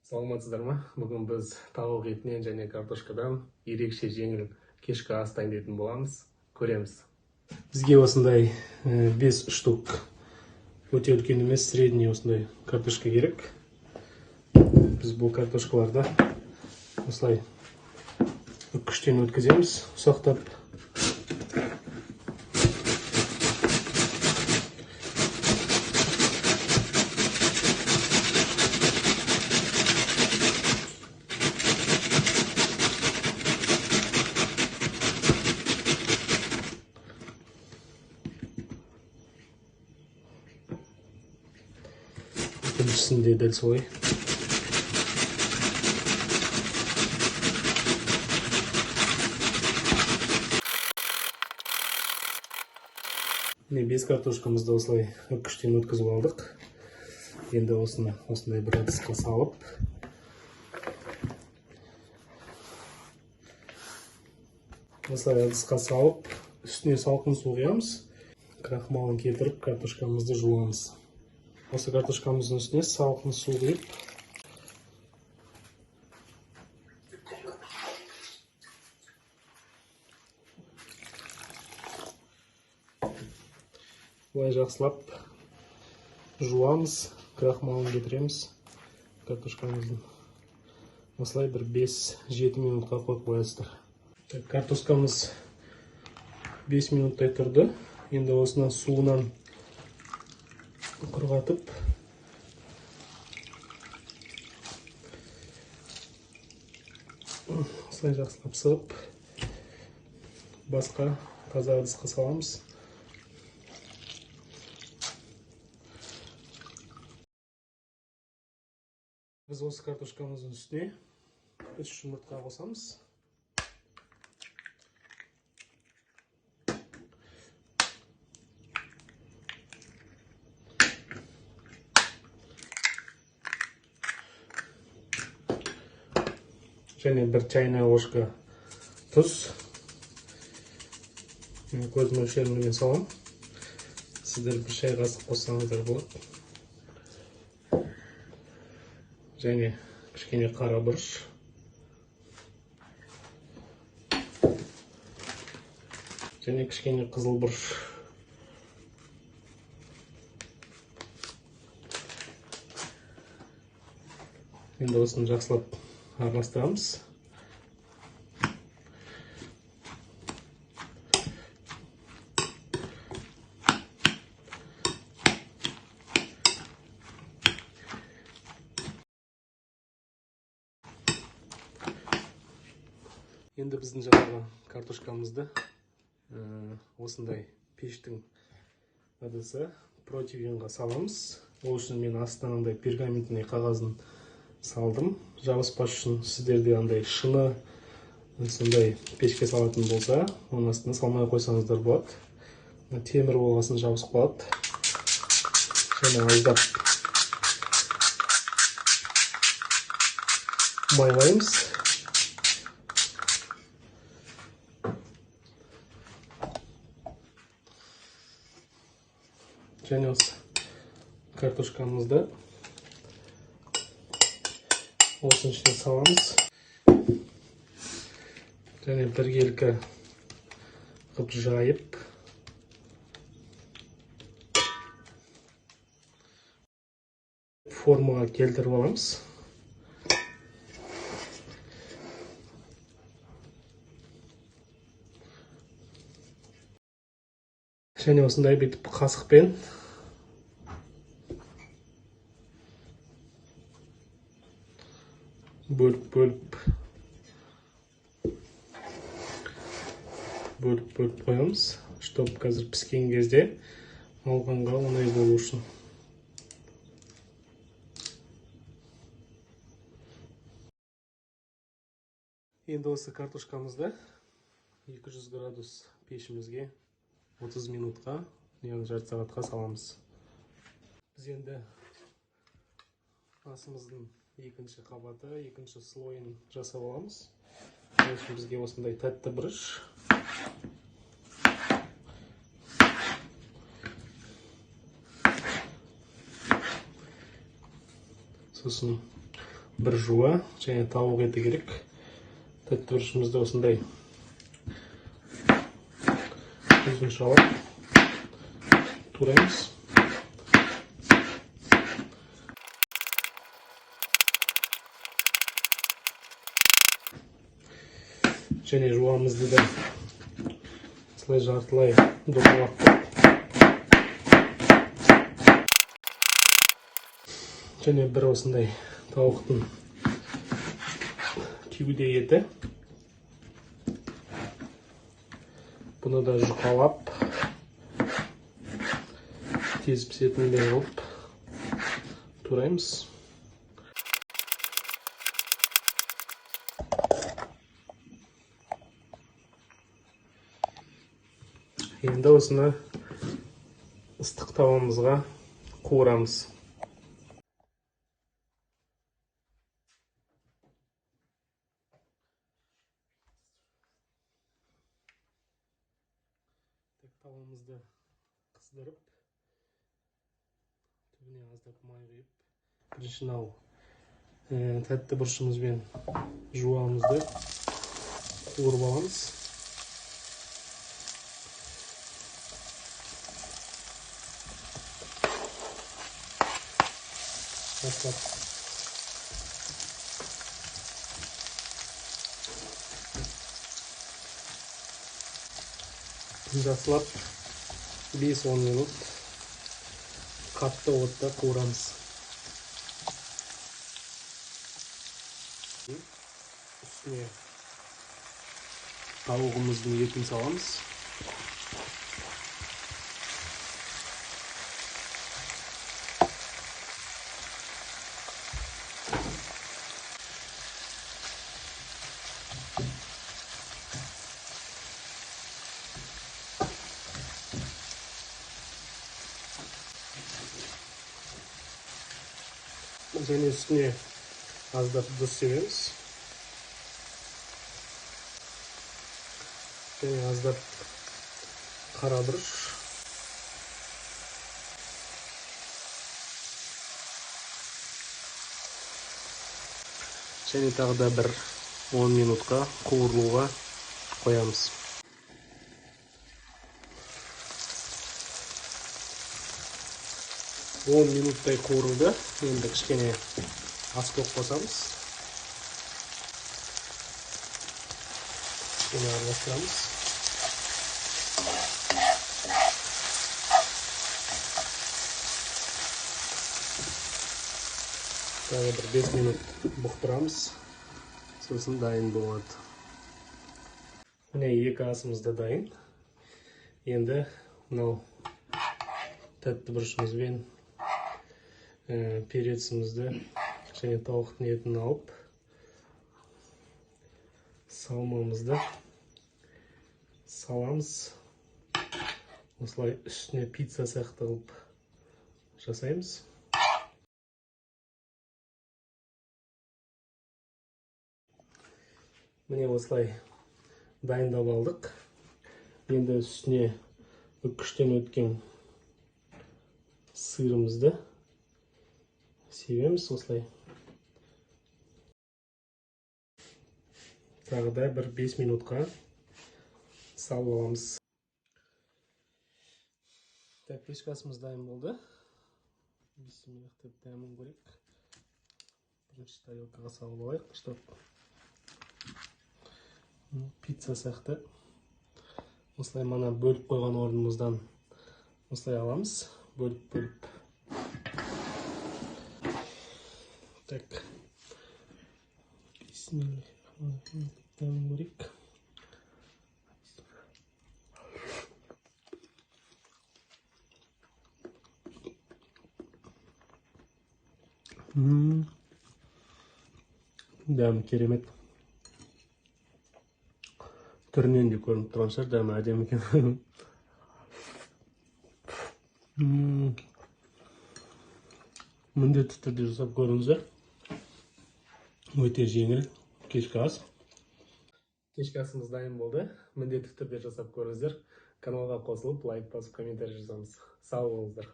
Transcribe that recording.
Саламатсыздар ма? Бүгін біз тауық етінен және картошкадан ерекше жеңіл кешкі ас дайындайтын боламыз. Көреміз. Бізге осындай 5 штук өте үлкен емес, средний осындай картошка керек. Біз бұл картошкаларды осылай үккіштен өткіземіз, ұсақтап. İkincisinde dėl солай. Бес картошкамызды осылай үккіштен өткізіп алдық. Енді осындай бір ыдысқа салып, үстіне салқын су құямыз. Крахмалын кетіріп, картошкамызды жуамыз. Осы картошкамыздың үстіне салқын су құйып, бұлай жақсылап жуамыз, крахмалын кетіреміз. Картошкамыздың осылай бір 5-7 минутқа қойып қоясыздар. Картошкамыз 5 минуттай тұрды. Енді осыны суынан құрғатып, осылай жақсылап сығып, басқа таза ыдысқа саламыз. Біз осы картошкамыздың үстіне 3 жұмыртқа қосамыз. Және бір чайная ложка тұз. Көз мөлшерімен салам. Сіздер бір шай қасық қоссаңыздар болады. Және кішкене қара бұрыш. Және кішкене қызыл бұрыш. Енді осыны жақсылап араластырамыз. Енді біздің жаңағы картошкамызды осындай пештің ыдысы противеньға саламыз. Ол үшін мен астына андай пергаментный қағазын салдым. Жабыспас үшін сіздерде андай шыны сондай пешке салатын болса, оның астына салмай қойсаңыздар болады. Темір болғасын жабысып қалады. Және аздап майлаймыз. Және осы картошкамызды осының ішіне саламыз. Және біркелкі қып жайып, формаға келтіріп аламыз. Және осындай бүйтіп қасықпен бөліп қоямыз, чтобы қазір піскен кезде алғанға оңай болу үшін. Енді осы картошкамызды 200 градус пешімізге 30 минутқа, яғни жарты сағатқа саламыз. Біз енді асымыздың екінші қабаты, екінші слойын жасап аламыз. Бізге осындай тәтті бұрыш. Сосын бір жуа және тауық еті керек. Тәтті бұрышымызды осындай ұзын шалап тураймыз. Және жуамызды да осылай жартылай домалақтап. Және бір осындай тауықтың кеуде еті. Бұны да жұқалап, тез пісетіндей қылып тураймыз. Енді осыны ыстық тавамызға қуырамыз. Тавамызды қыздырып, түбіне аздап май құйып, бірінші тәтті бұрышымызбен жуамызды қуырып аламыз. Жақсылап 5-10 минут қатты отта қуырамыз. Үстіне тауығымыздың етін саламыз. Және үстіне аздап тұз себеміз. Және аздап қара бұрыш. Және тағы да бір 10 минутқа қуырылуға қоямыз. Он минуттай қуырылды. Енді кішкене ас көп қосамыз. Кішкене араластырамыз. Тағы бір 5 минут бұқтырамыз. Сосын дайын болады. Міне екі асымыз да дайын. Енді мынау тәтті бұрышымызбен перецімізді және тауықтың етін алып, салмамызды саламыз. Осылай үстіне пицца сияқты қылып жасаймыз. Міне осылай дайындап алдық. Енді үстіне үккіштен өткен сырымызды себеміз осылай. Тағы да бір 5 минутқа салып аламыз. Кешкі асымыз дайын болды. Бисмиллах деп дәмін көрейік. Бірінші тарелкаға салып алайық, чтобы пицца сияқты. Осылай мана бөліп қойған орнымыздан осылай аламыз. Бөліп. Так. Бисмиллах. Дәмін көрейік. Дәмі керемет. Түрінен де көрініп тұрған шығар, дәмі әдемі екен. Міндетті түрде жасап көріңіздер. Өте жеңіл кешкі ас. Кешкі асымыз дайын болды. Міндетті түрде жасап көріңіздер. Каналға қосылып, лайк басып, комментарий жазамыз. Сау болыңыздар.